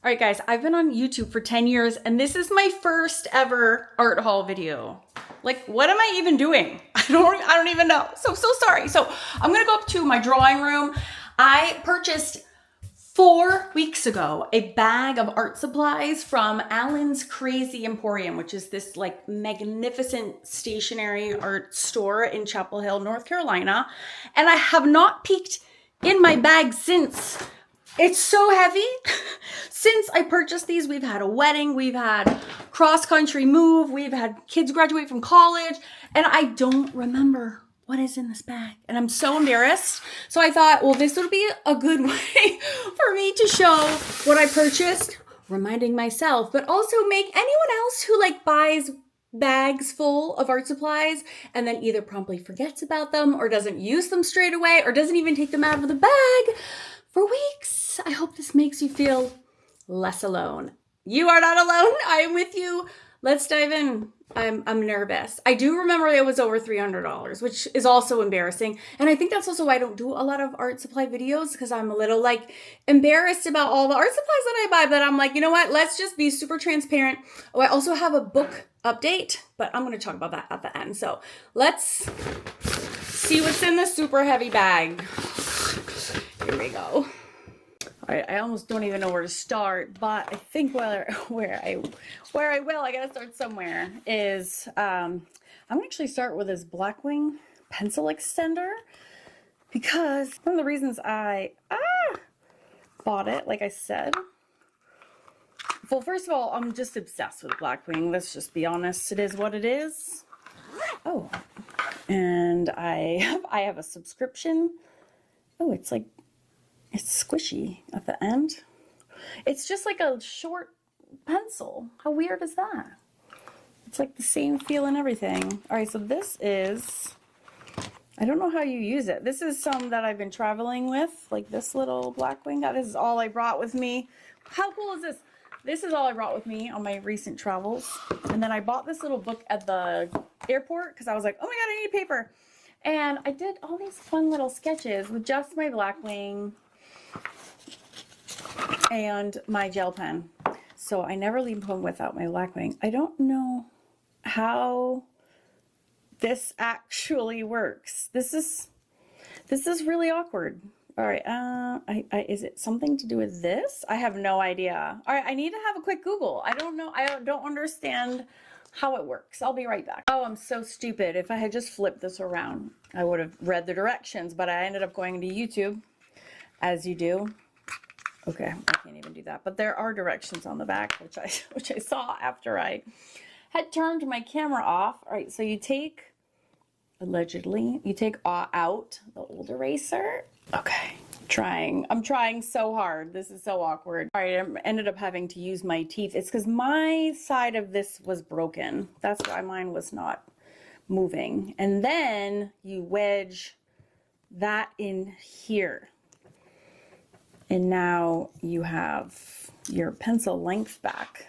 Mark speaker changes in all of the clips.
Speaker 1: All right, guys, I've been on YouTube for 10 years and this is my first ever art haul video. Like, what am I even doing? I don't even know. So I'm so sorry. So I'm gonna go up to my drawing room. I purchased 4 weeks ago a bag of art supplies from Alan's Crazy Emporium, which is this like magnificent stationery art store in Chapel Hill, North Carolina. And I have not peeked in my bag since. It's so heavy. Since I purchased these, we've had a wedding, we've had cross-country move, we've had kids graduate from college, and I don't remember what is in this bag. And I'm so embarrassed. So I thought, well, this would be a good way for me to show what I purchased, reminding myself, but also make anyone else who like buys bags full of art supplies and then either promptly forgets about them or doesn't use them straight away or doesn't even take them out of the bag for weeks. I hope this makes you feel less alone. You are not alone. I am with you. Let's dive in. I'm nervous. I do remember it was over $300, which is also embarrassing. And I think that's also why I don't do a lot of art supply videos, because I'm a little like embarrassed about all the art supplies that I buy. But I'm like, you know what? Let's just be super transparent. Oh, I also have a book update, but I'm going to talk about that at the end. So let's see what's in the super heavy bag. Here we go. All right, I almost don't even know where to start, but I think where I will, I gotta start somewhere, is I'm gonna actually start with this Blackwing pencil extender, because one of the reasons I bought it, like I said, well, first of all, I'm just obsessed with Blackwing. Let's just be honest. It is what it is. Oh, and I have a subscription. Oh, it's squishy at the end. It's just like a short pencil. How weird is that? It's like the same feel and everything. All right, so this is, I don't know how you use it. This is some that I've been traveling with, like this little Blackwing. This is all I brought with me. How cool is this? This is all I brought with me on my recent travels. And then I bought this little book at the airport because I was like, oh my God, I need paper. And I did all these fun little sketches with just my Blackwing and my gel pen. So I never leave home without my Blackwing. I don't know how this actually works. This is really awkward. All right, is it something to do with this? I have no idea. All right, I need to have a quick Google. I don't know. I don't understand how it works. I'll be right back. Oh, I'm so stupid. If I had just flipped this around, I would have read the directions, but I ended up going to YouTube, as you do. Okay, I can't even do that. But there are directions on the back, which I saw after I had turned my camera off. All right, so you take, allegedly, you take out the old eraser. Okay, I'm trying so hard. This is so awkward. All right, I ended up having to use my teeth. It's because my side of this was broken. That's why mine was not moving. And then you wedge that in here. And now you have your pencil length back.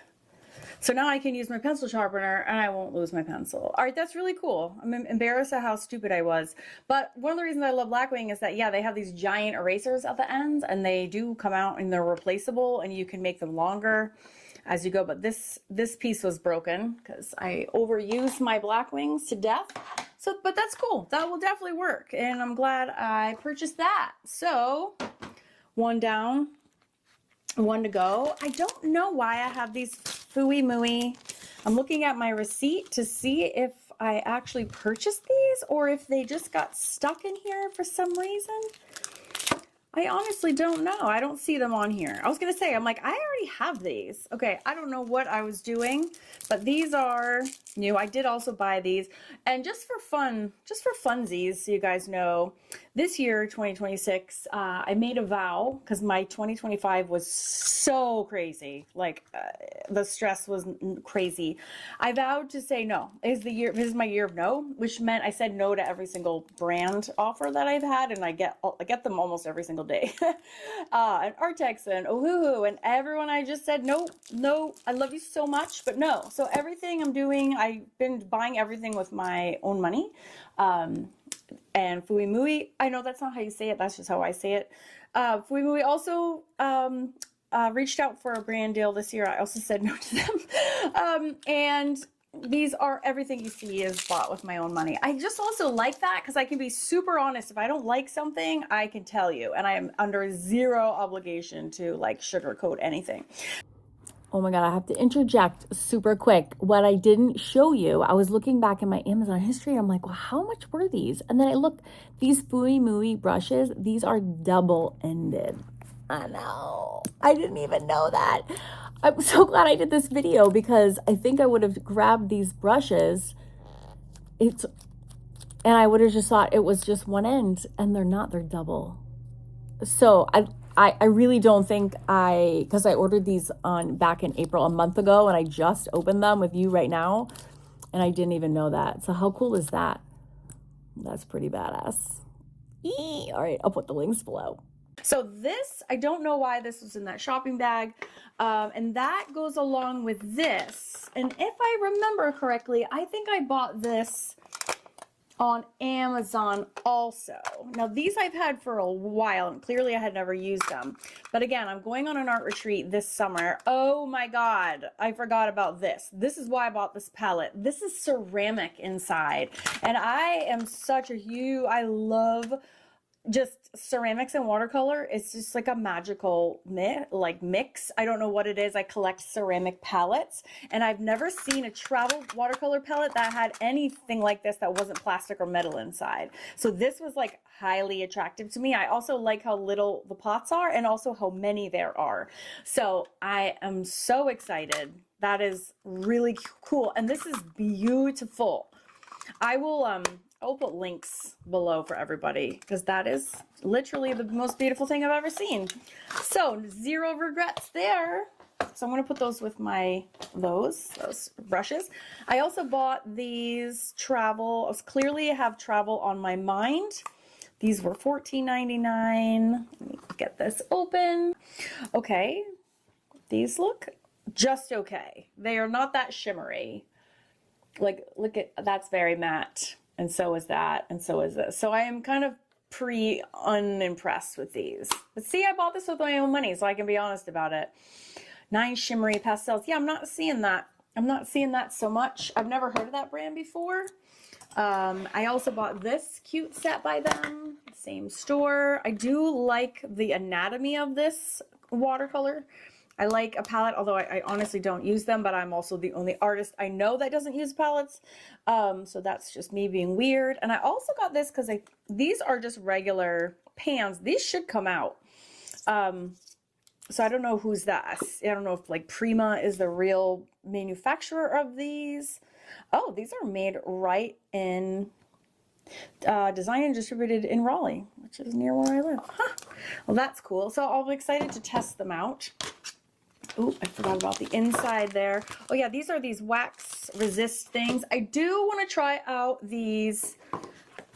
Speaker 1: So now I can use my pencil sharpener and I won't lose my pencil. All right, that's really cool. I'm embarrassed at how stupid I was. But one of the reasons I love Blackwing is that, yeah, they have these giant erasers at the ends and they do come out and they're replaceable and you can make them longer as you go. But this piece was broken because I overused my Blackwings to death. So, but that's cool. That will definitely work. And I'm glad I purchased that. So, one down, one to go. I don't know why I have these Fooey Mooey. I'm looking at my receipt to see if I actually purchased these or if they just got stuck in here for some reason. I honestly don't know. I don't see them on here. I was going to say, I'm like, I already have these. Okay, I don't know what I was doing, but these are new. I did also buy these. And just for fun, just for funsies, so you guys know, this year, 2026, I made a vow because my 2025 was so crazy. Like, the stress was crazy. I vowed to say no. This is my year of no, which meant I said no to every single brand offer that I've had, and I get them almost every single day. And Artex and Ohuhu and everyone, I just said no, I love you so much, but no. So everything I'm doing, I've been buying everything with my own money. And Fooey Mooey, I know that's not how you say it, that's just how I say it. Fooey Mooey also reached out for a brand deal this year. I also said no to them. And these are, everything you see is bought with my own money. I just also like that because I can be super honest. If I don't like something, I can tell you, and I am under zero obligation to like sugarcoat anything. Oh my God, I have to interject super quick. What I didn't show you, I was looking back in my Amazon history. I'm like, well, how much were these? And then I looked, these Fui Mui brushes, these are double-ended. I know. I didn't even know that. I'm so glad I did this video because I think I would have grabbed these brushes. And I would have just thought it was just one end, and they're not, they're double. So I really don't think because I ordered these back in April, a month ago, and I just opened them with you right now, and I didn't even know that. So how cool is that? That's pretty badass. All right, I'll put the links below. So this, I don't know why this was in that shopping bag, and that goes along with this. And if I remember correctly, I think I bought this on Amazon also. Now these I've had for a while, and clearly I had never used them. But again, I'm going on an art retreat this summer. Oh my God, I forgot about this. This is why I bought this palette. This is ceramic inside. And I am such a huge, I love just ceramics and watercolor. It's just like a magical mix. I don't know what it is. I collect ceramic palettes, and I've never seen a travel watercolor palette that had anything like this that wasn't plastic or metal inside. So this was like highly attractive to me. I also like how little the pots are and also how many there are. So I am so excited. That is really cool. And this is beautiful. I'll put links below for everybody because that is literally the most beautiful thing I've ever seen. So zero regrets there. So I'm going to put those with those brushes. I also bought these travel. Clearly I have travel on my mind. These were $14.99. Let me get this open. Okay. These look just okay. They are not that shimmery. Like, look at, that's very matte. And so is that, and so is this. So I am kind of unimpressed with these. But see, I bought this with my own money, so I can be honest about it. 9 shimmery pastels. Yeah, I'm not seeing that. I'm not seeing that so much. I've never heard of that brand before. I also bought this cute set by them. Same store. I do like the anatomy of this watercolor. I like a palette, although I honestly don't use them, but I'm also the only artist I know that doesn't use palettes. So that's just me being weird. And I also got this because these are just regular pans. These should come out. So I don't know who's that. I don't know if like Prima is the real manufacturer of these. Oh, these are made right in, designed and distributed in Raleigh, which is near where I live. Huh. Well, that's cool. So I'll be excited to test them out. Oh, I forgot about the inside there. Oh yeah, these are these wax resist things. I do want to try out these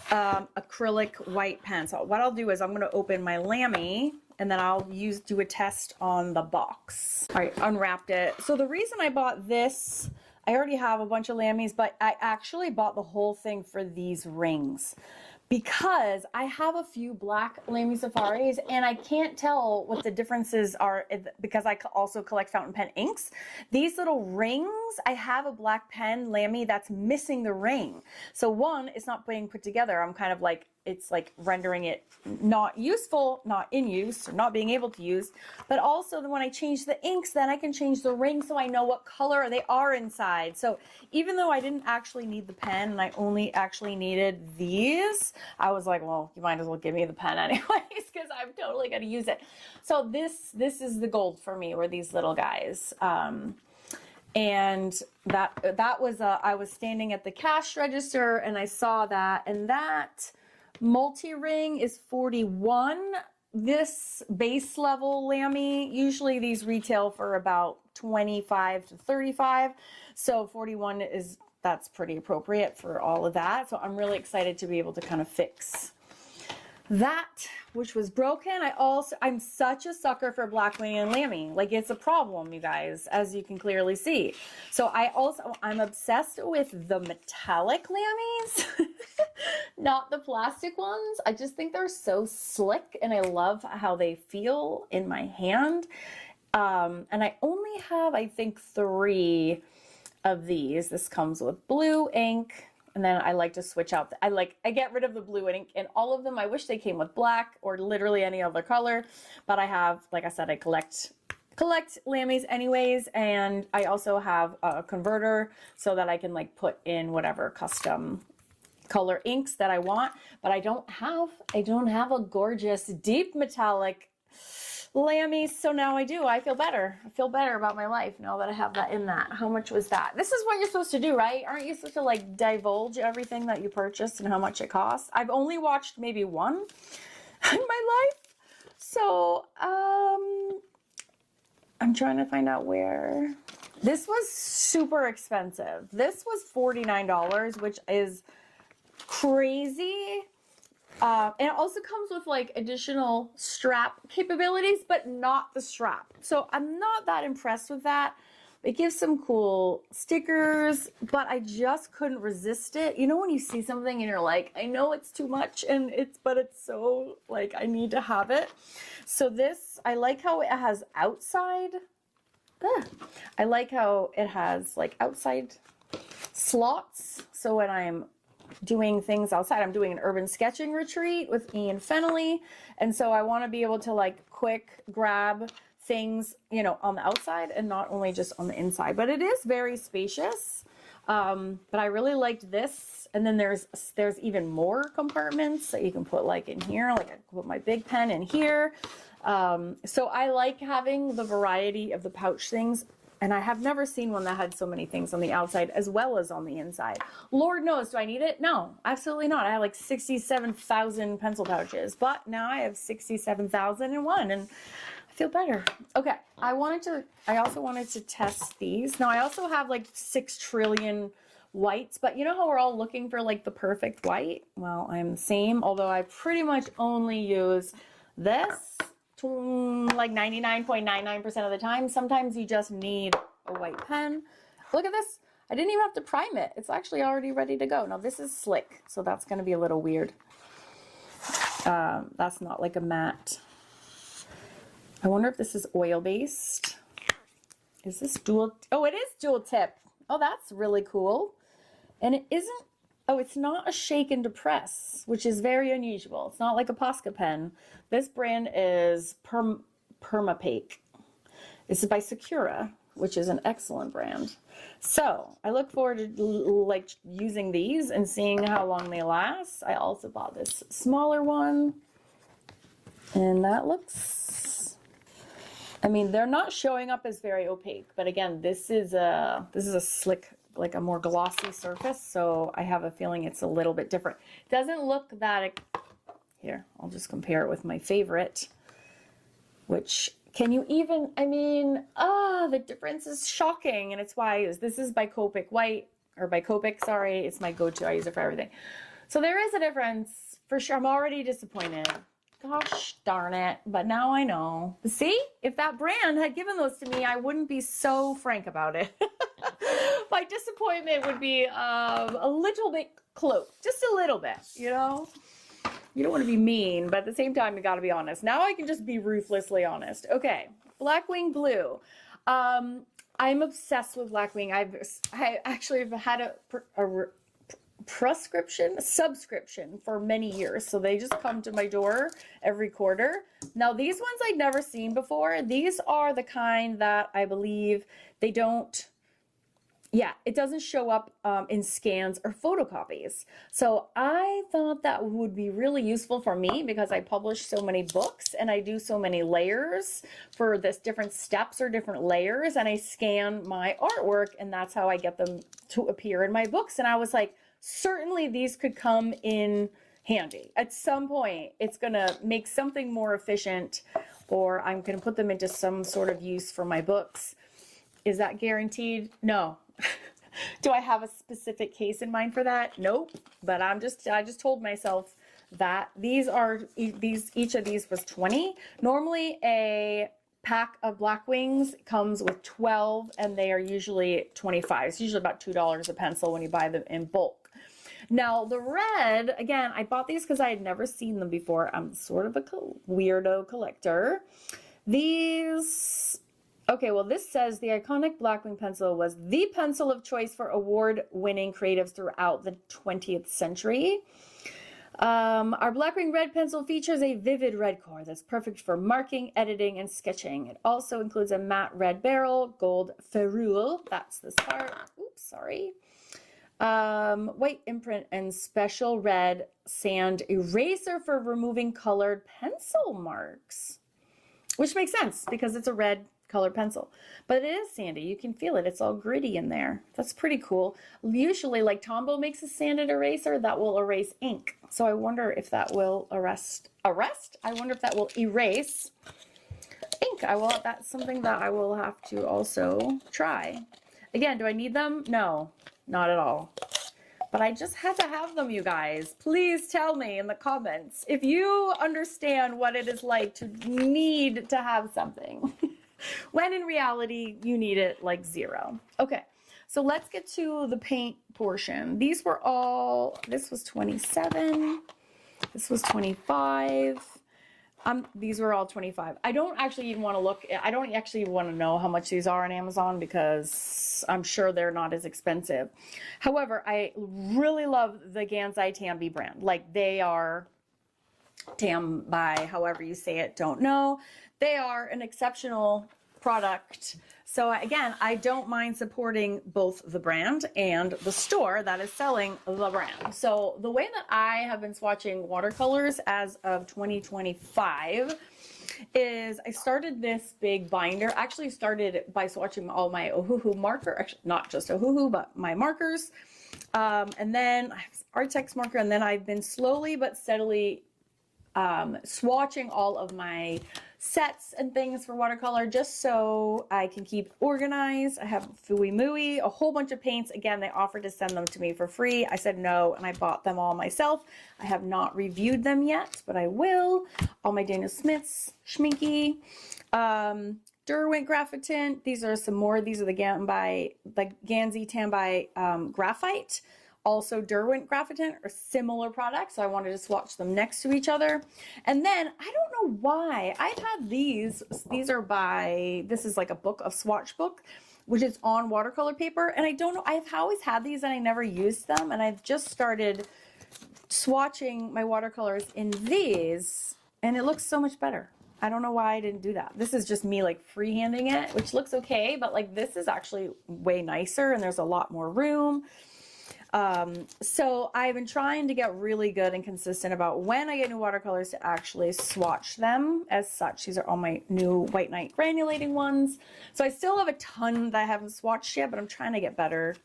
Speaker 1: acrylic white pens. So what I'll do is I'm going to open my Lamy, and then I'll do a test on the box. All right, unwrapped it. So the reason I bought this, I already have a bunch of Lamys, but I actually bought the whole thing for these rings, because I have a few black Lamy Safaris and I can't tell what the differences are because I also collect fountain pen inks. These little rings, I have a black pen Lamy that's missing the ring. So one, it's not being put together. I'm kind of like, it's like rendering it not useful, not in use, or not being able to use. But also when I change the inks, then I can change the ring so I know what color they are inside. So even though I didn't actually need the pen and I only actually needed these, I was like, well, you might as well give me the pen anyways, because I'm totally going to use it. So this is the gold for me, were these little guys. And that was, I was standing at the cash register and I saw that, and that multi-ring is $41. This base level Lamy, usually these retail for about $25 to $35. So $41 that's pretty appropriate for all of that. So I'm really excited to be able to kind of fix that which was broken. I'm such a sucker for Blackwing and Lamy. Like, it's a problem, you guys, as you can clearly see. So I'm obsessed with the metallic Lamys, not the plastic ones. I just think they're so slick and I love how they feel in my hand. And I only have, I think, 3 of these. This comes with blue ink, and then I like to switch out. I get rid of the blue ink in all of them. I wish they came with black or literally any other color, but I have, like I said, I collect Lamys anyways, and I also have a converter so that I can like put in whatever custom color inks that I want. But I don't have a gorgeous deep metallic Lamy, so now I do. I feel better. I feel better about my life now that I have that in that. How much was that? This is what you're supposed to do, right? Aren't you supposed to like divulge everything that you purchased and how much it costs? I've only watched maybe one in my life. So, I'm trying to find out where. This was super expensive. This was $49, which is crazy. And it also comes with like additional strap capabilities, but not the strap. So I'm not that impressed with that. It gives some cool stickers, but I just couldn't resist it. You know when you see something and you're like, I know it's too much, but it's so like I need to have it. So this, I like how it has outside. I like how it has like outside slots. So when I'm doing things outside, I'm doing an urban sketching retreat with Ian Fennelly, and so I want to be able to like quick grab things, you know, on the outside and not only just on the inside. But it is very spacious. But I really liked this. And then there's even more compartments that you can put like in here. Like I can put my big pen in here. So I like having the variety of the pouch things. And I have never seen one that had so many things on the outside as well as on the inside. Lord knows, do I need it? No, absolutely not. I have like 67,000 pencil pouches, but now I have 67,001 and I feel better. Okay, I also wanted to test these. Now I also have like 6 trillion whites, but you know how we're all looking for like the perfect white? Well, I'm the same, although I pretty much only use this like 99.99% of the time. Sometimes you just need a white pen. Look at this. I didn't even have to prime it. It's actually already ready to go. Now this is slick, so that's going to be a little weird. That's not like a matte. I wonder if this is oil-based. Is this dual? Oh, it is dual tip. Oh, that's really cool. And it isn't. Oh, it's not a shake and depress, which is very unusual. It's not like a Posca pen. This brand is Permapaque. This is by Sakura, which is an excellent brand. So I look forward to like using these and seeing how long they last. I also bought this smaller one, and that looks. I mean, they're not showing up as very opaque, but again, this is a slick, like a more glossy surface, so I have a feeling it's a little bit different. It doesn't look that. Here, I'll just compare it with my favorite, which can you even, I mean, the difference is shocking, and it's why I use this is by Copic White, or by Copic, sorry, it's my go-to, I use it for everything. So there is a difference, for sure. I'm already disappointed. Gosh darn it, but now I know. See, if that brand had given those to me, I wouldn't be so frank about it. My disappointment would be a little bit cloaked, just a little bit, you know? You don't want to be mean, but at the same time, you got to be honest. Now I can just be ruthlessly honest. Okay, Blackwing Blue. I'm obsessed with Blackwing. I actually have had a subscription for many years. So they just come to my door every quarter. Now these ones I'd never seen before. These are the kind that I believe they don't, it doesn't show up in scans or photocopies. So I thought that would be really useful for me because I publish so many books and I do so many layers for this different steps or different layers, and I scan my artwork and that's how I get them to appear in my books. And I was like, certainly these could come in handy. At some point, it's going to make something more efficient, or I'm going to put them into some sort of use for my books. Is that guaranteed? No. Do I have a specific case in mind for that? Nope. But I just told myself that each of these was 20. Normally a pack of Blackwings comes with 12 and they are usually 25. It's usually about $2 a pencil when you buy them in bulk. Now the red, again, I bought these because I had never seen them before. I'm sort of a weirdo collector. These Okay, well, this says the iconic Blackwing pencil was the pencil of choice for award-winning creatives throughout the 20th century. Our Blackwing red pencil features a vivid red core that's perfect for marking, editing, and sketching. It also includes a matte red barrel, gold ferrule, that's this part, oops, sorry, white imprint, and special red sand eraser for removing colored pencil marks. Which makes sense because it's a red colored pencil. But it is sandy. You can feel it. It's all gritty in there. That's pretty cool. Usually, like Tombow makes a sanded eraser that will erase ink. So I wonder if that will erase ink. That's something that I will have to also try. Again, do I need them? No, not at all. But I just had to have them, you guys. Please tell me in the comments if you understand what it is like to need to have something. When in reality, you need it like zero. Okay, so let's get to the paint portion. These were all, this was 27, this was 25. These were all 25. I don't actually even want to look, I don't actually even want to know how much these are on Amazon because I'm sure they're not as expensive. However, I really love the Gansai Tambi brand. Like they are Tambi, however you say it, don't know. They are an exceptional product. So again, I don't mind supporting both the brand and the store that is selling the brand. So the way that I have been swatching watercolors as of 2025 is I started this big binder. Actually started by swatching all my Ohuhu marker, actually not just Ohuhu, but my markers. And then I have Artex marker, and then I've been slowly but steadily swatching all of my sets and things for watercolor just so I can keep organized. I have Fooey Mooey, a whole bunch of paints. Again, they offered to send them to me for free. I said no, and I bought them all myself. I have not reviewed them yet, but I will. All my Daniel Smiths, Schminky, Derwent Graphitin. These are some more. These are the Gansai Tambi Graphite. Also Derwent Graphitin are similar products, so I wanted to swatch them next to each other. And then I don't know why I've had these are by, this is like a book, a swatch book, which is on watercolor paper, and I don't know, I've always had these and I never used them, and I've just started swatching my watercolors in these, and it looks so much better. I don't know why I didn't do that. This is just me like freehanding it, which looks okay, but like this is actually way nicer and there's a lot more room. So I've been trying to get really good and consistent about when I get new watercolors to actually swatch them as such. These are all my new White Night granulating ones. So I still have a ton that I haven't swatched yet, but I'm trying to get better.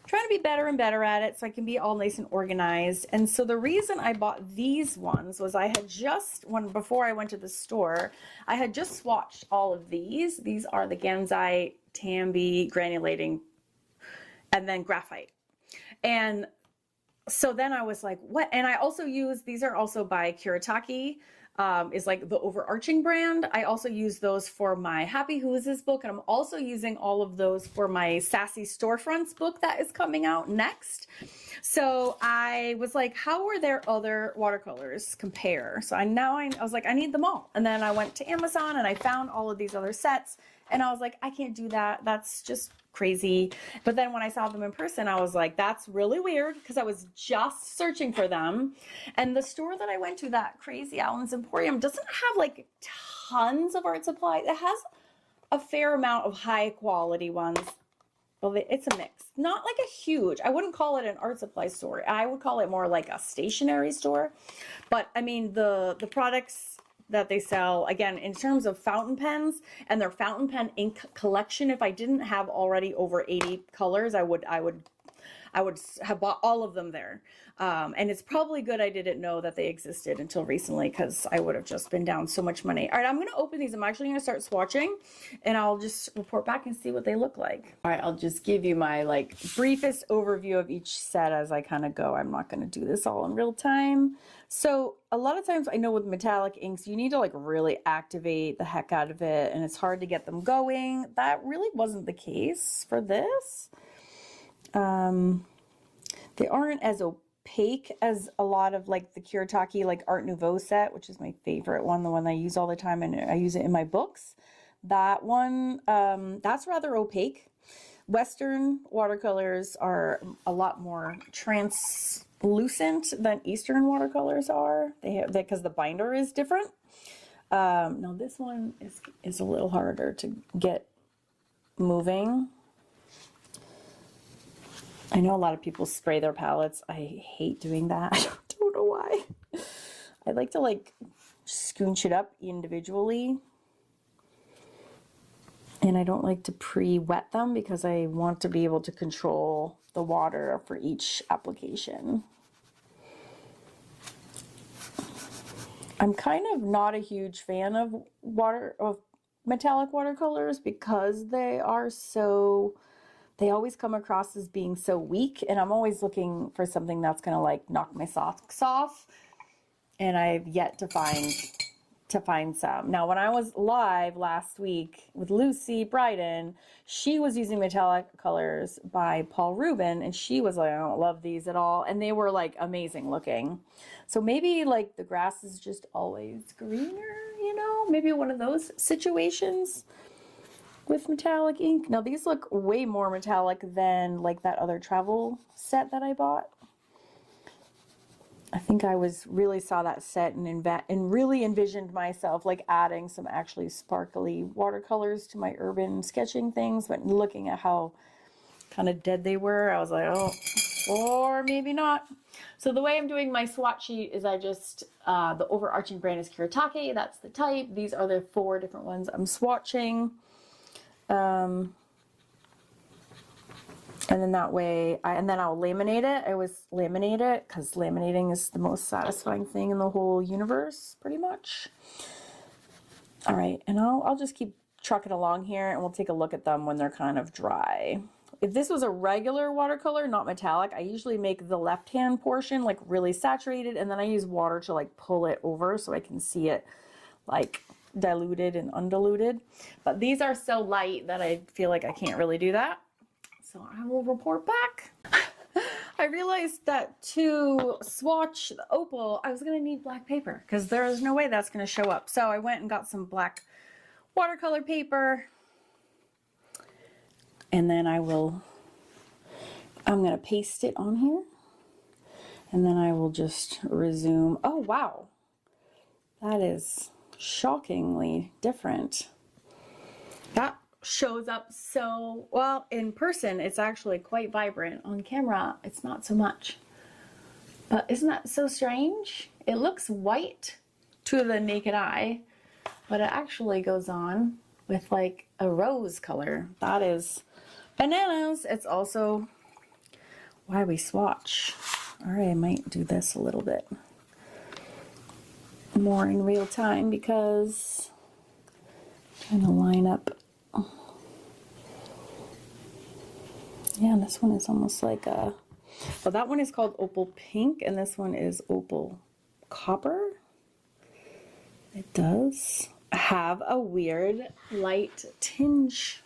Speaker 1: Trying to be better and better at it so I can be all nice and organized. And so the reason I bought these ones was I had just, before I went to the store, I had just swatched all of these. These are the Gansai Tambi granulating and then graphite. And so then I was like, what? And I also use, these are also by Kuretake, is like the overarching brand. I also use those for my Happy Who's This book. And I'm also using all of those for my Sassy Storefronts book that is coming out next. So I was like, how are their other watercolors compare? So I was like, I need them all. And then I went to Amazon and I found all of these other sets. And I was like, I can't do that. That's just crazy. But then when I saw them in person, I was like, that's really weird because I was just searching for them. And the store that I went to, that crazy Allen's Emporium, doesn't have like tons of art supplies. It has a fair amount of high quality ones. Well, it's a mix. Not like a huge, I wouldn't call it an art supply store. I would call it more like a stationery store. But I mean, the products that they sell, again, in terms of fountain pens and their fountain pen ink collection, if I didn't have already over 80 colors, I would have bought all of them there. And it's probably good I didn't know that they existed until recently because I would have just been down so much money. All right, I'm going to open these. I'm actually going to start swatching and I'll just report back and see what they look like. All right, I'll just give you my like briefest overview of each set as I kind of go. I'm not going to do this all in real time. So a lot of times I know with metallic inks, you need to like really activate the heck out of it and it's hard to get them going. That really wasn't the case for this. They aren't as opaque as a lot of like the Kuretake like Art Nouveau set, which is my favorite one, the one I use all the time and I use it in my books. That one, that's rather opaque. Western watercolors are a lot more translucent than Eastern watercolors are. They have, because the binder is different. Now this one is a little harder to get moving. I know a lot of people spray their palettes. I hate doing that. I don't know why. I like to like scooch it up individually. And I don't like to pre-wet them because I want to be able to control the water for each application. I'm kind of not a huge fan of metallic watercolors because they always come across as being so weak, and I'm always looking for something that's gonna like knock my socks off, and I've yet to find some. Now, when I was live last week with Lucy Bryden, she was using metallic colors by Paul Rubin, and she was like, I don't love these at all. And they were like amazing looking. So maybe like the grass is just always greener, you know, maybe one of those situations with metallic ink. Now these look way more metallic than like that other travel set that I bought. I think I really saw that set and really envisioned myself like adding some actually sparkly watercolors to my urban sketching things, but looking at how kind of dead they were, I was like, oh, or maybe not. So the way I'm doing my swatch sheet is I just, the overarching brand is Kiritake, that's the type. These are the 4 different ones I'm swatching. And then that way, and then I'll laminate it. I always laminate it because laminating is the most satisfying thing in the whole universe, pretty much. All right, and I'll just keep trucking along here, and we'll take a look at them when they're kind of dry. If this was a regular watercolor, not metallic, I usually make the left-hand portion like really saturated, and then I use water to like pull it over so I can see it like diluted and undiluted. But these are so light that I feel like I can't really do that. So I will report back. I realized that to swatch the opal, I was going to need black paper because there is no way that's going to show up. So I went and got some black watercolor paper. And then I'm going to paste it on here. And then I will just resume. Oh, wow. That is shockingly different. That shows up so well in person. It's actually quite vibrant. On camera it's not so much, but isn't that so strange? It looks white to the naked eye, but it actually goes on with like a rose color. That is bananas. It's also why we swatch. All right, I might do this a little bit more in real time because I'm trying to line up. Yeah, this one is almost like a, well, that one is called Opal Pink, and this one is Opal Copper. It does have a weird light tinge.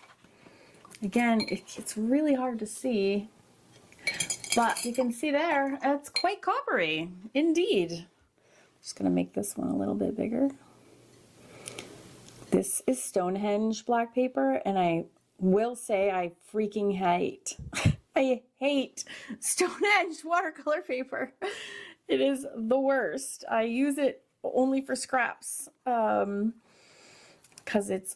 Speaker 1: Again, it's really hard to see, but you can see there, it's quite coppery, indeed. Just gonna make this one a little bit bigger. This is Stonehenge black paper, and I will say I freaking hate, I hate Stonehenge watercolor paper. It is the worst. I use it only for scraps because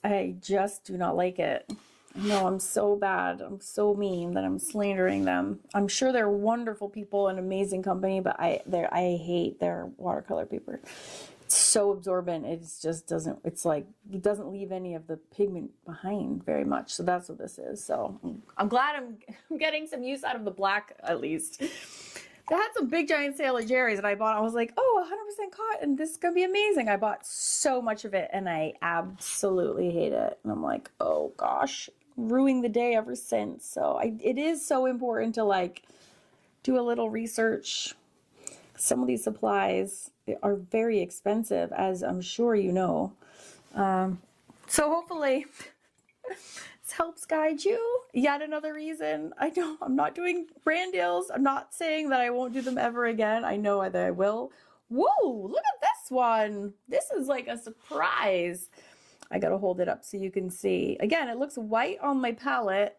Speaker 1: I just do not like it. I know I'm so bad. I'm so mean that I'm slandering them. I'm sure they're wonderful people and amazing company, but I hate their watercolor paper. It's so absorbent. It just doesn't, it's like, it doesn't leave any of the pigment behind very much. So that's what this is. So I'm glad I'm getting some use out of the black at least. They had some big giant sale at Jerry's that I bought. I was like, oh, 100% cotton. This is going to be amazing. I bought so much of it and I absolutely hate it. And I'm like, oh gosh, ruining the day ever since. So it is so important to like do a little research. Some of these supplies are very expensive, as I'm sure you know. So hopefully this helps guide you. Yet another reason I'm not doing brand deals. I'm not saying that I won't do them ever again. I know that I will. Whoa, look at this one. This is like a surprise. I gotta hold it up so you can see. Again, it looks white on my palette,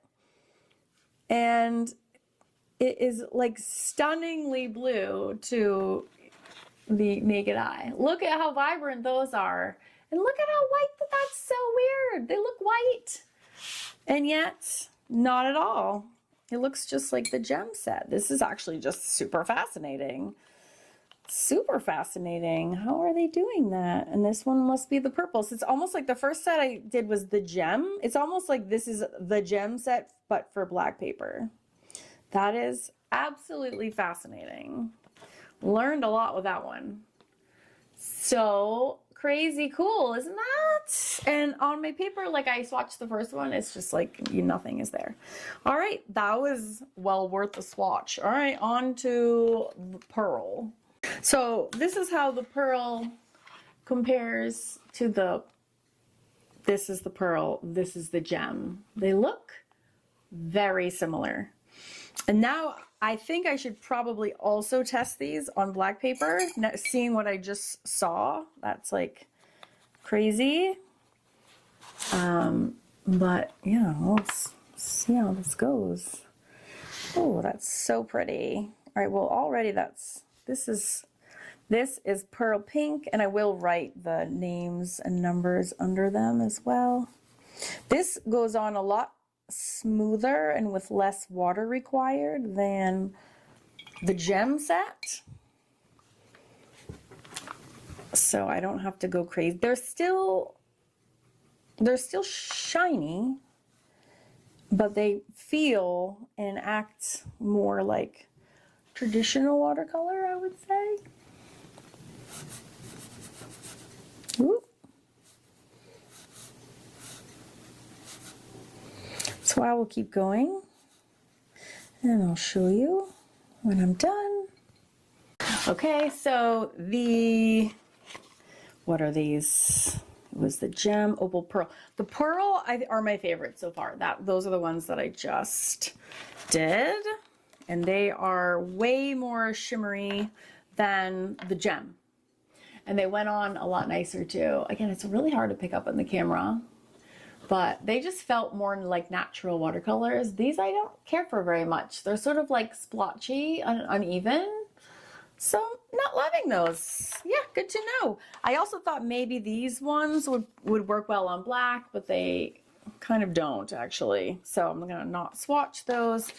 Speaker 1: and it is like stunningly blue to the naked eye. Look at how vibrant those are. And look at how white, that's so weird. They look white. And yet, not at all. It looks just like the gem set. This is actually just super fascinating. Super fascinating. How are they doing that? And this one must be the purple. So it's almost like the first set I did was the gem. It's almost like this is the gem set, but for black paper. That is absolutely fascinating. Learned a lot with that one. So crazy cool, isn't that? And on my paper, like I swatched the first one, it's just like nothing is there. All right, that was well worth the swatch. All right, on to the pearl. So this is how the pearl compares to the, this is the pearl, this is the gem. They look very similar. And now I think I should probably also test these on black paper. Now, seeing what I just saw, that's like crazy. But yeah, let's see how this goes. Oh, that's so pretty. All right, well, already this is pearl pink, and I will write the names and numbers under them as well. This goes on a lot smoother and with less water required than the gem set, so I don't have to go crazy. They're still shiny, but they feel and act more like traditional watercolor, I would say. Ooh. So I will keep going, and I'll show you when I'm done. Okay, so what are these? It was the gem, opal, pearl. The pearl are my favorite so far. Those are the ones that I just did, and they are way more shimmery than the gem. And they went on a lot nicer too. Again, it's really hard to pick up on the camera, but they just felt more like natural watercolors. These I don't care for very much. They're sort of like splotchy and uneven. So not loving those. Yeah, good to know. I also thought maybe these ones would work well on black, but they kind of don't actually. So I'm gonna not swatch those.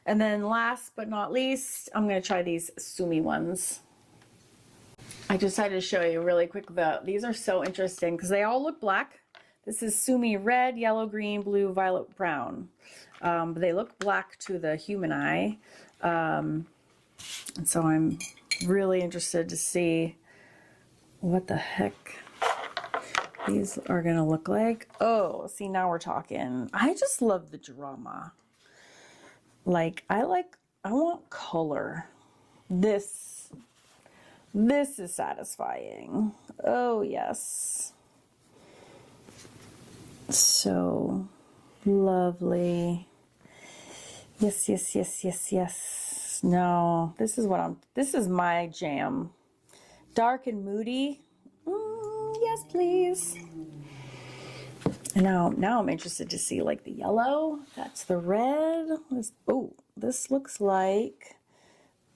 Speaker 1: And then last but not least, I'm gonna try these Sumi ones. I decided to show you really quick these are so interesting because they all look black. This is Sumi red, yellow, green, blue, violet, brown. But they look black to the human eye. And so I'm really interested to see what the heck these are gonna look like. Oh, see, now we're talking. I just love the drama. Like, I want color. This is satisfying. Oh, yes. So lovely. Yes, yes, yes, yes, yes. No, this is my jam. Dark and moody. Yes, please. And now I'm interested to see like the yellow. That's the red. This looks like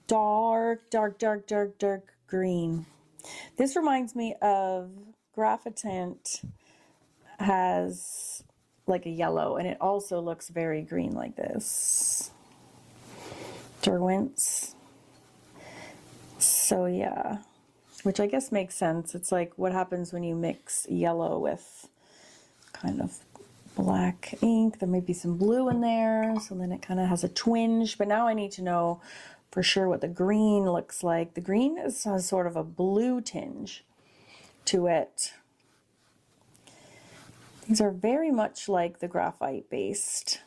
Speaker 1: dark, dark, dark, dark, dark green. This reminds me of Graphitint has like a yellow, and it also looks very green like this. Derwent's. So yeah, which I guess makes sense. It's like what happens when you mix yellow with kind of black ink. There may be some blue in there, so then it kind of has a twinge. But now I need to know for sure what the green looks like. The green has sort of a blue tinge to it. These are very much like the graphite based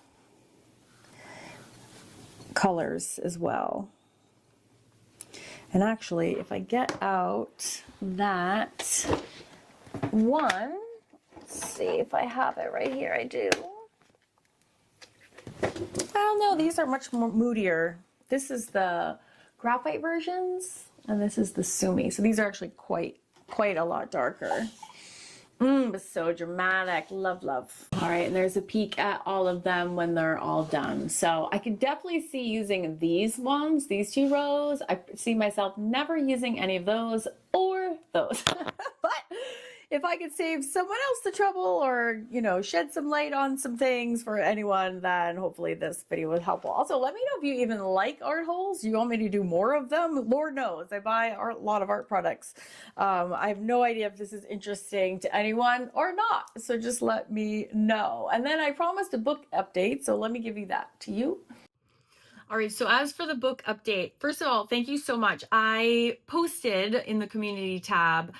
Speaker 1: colors as well. And actually, if I get out that one, let's see if I have it right here. I do. Oh no, these are much more moodier. This is the graphite versions, and this is the Sumi. So these are actually quite a lot darker. So dramatic. Love, love. All right, and there's a peek at all of them when they're all done. So I could definitely see using these ones, these 2 rows. I see myself never using any of those or those. But if I could save someone else the trouble or, you know, shed some light on some things for anyone, then hopefully this video was helpful. Also, let me know if you even like art holes. Do you want me to do more of them? Lord knows, I buy a lot of art products. I have no idea if this is interesting to anyone or not. So just let me know. And then I promised a book update. So let me give you that to you. All right, so as for the book update, first of all, thank you so much. I posted in the community tab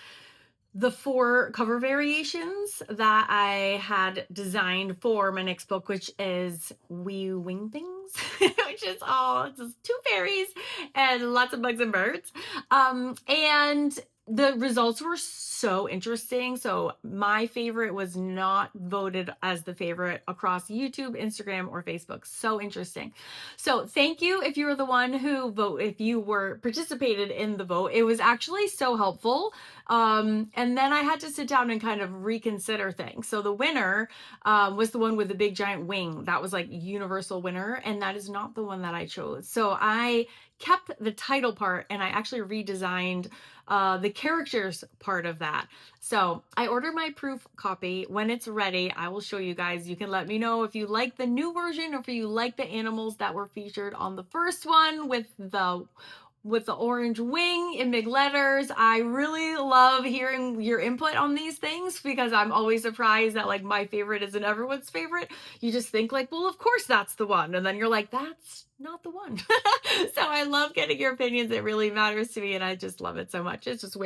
Speaker 1: the 4 cover variations that I had designed for my next book, which is We Wing Things, which is all just 2 fairies and lots of bugs and birds. And the results were so interesting. So my favorite was not voted as the favorite across YouTube, Instagram, or Facebook. So interesting. So thank you if you were the one who if you were participated in the vote. It was actually so helpful. And then I had to sit down and kind of reconsider things. So the winner was the one with the big giant wing. That was like universal winner. And that is not the one that I chose. So I kept the title part and I actually redesigned the characters part of that. So I ordered my proof copy. When it's ready, I will show you guys. You can let me know if you like the new version or if you like the animals that were featured on the first one with the orange wing in big letters. I really love hearing your input on these things because I'm always surprised that like my favorite isn't everyone's favorite. You just think like, well, of course that's the one. And then you're like, that's not the one. So I love getting your opinions. It really matters to me and I just love it so much. It's just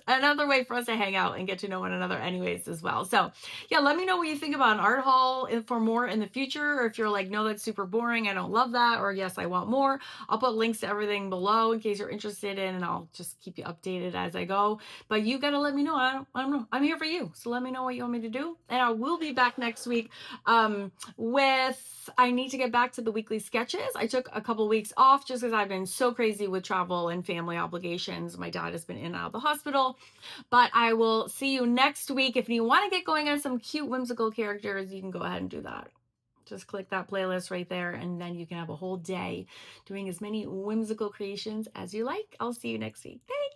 Speaker 1: another way for us to hang out and get to know one another anyways as well. So yeah, let me know what you think about an art haul for more in the future, or if you're like, no, that's super boring, I don't love that, or yes, I want more. I'll put links to everything below in case you're interested in, and I'll just keep you updated as I go. But you gotta let me know. I don't know. I'm here for you. So let me know what you want me to do. And I will be back next week I need to get back to the weekly sketches. I took a couple weeks off just because I've been so crazy with travel and family obligations. My dad has been in and out of the hospital. But I will see you next week. If you want to get going on some cute whimsical characters, you can go ahead and do that. Just click that playlist right there, and then you can have a whole day doing as many whimsical creations as you like. I'll see you next week. Thanks.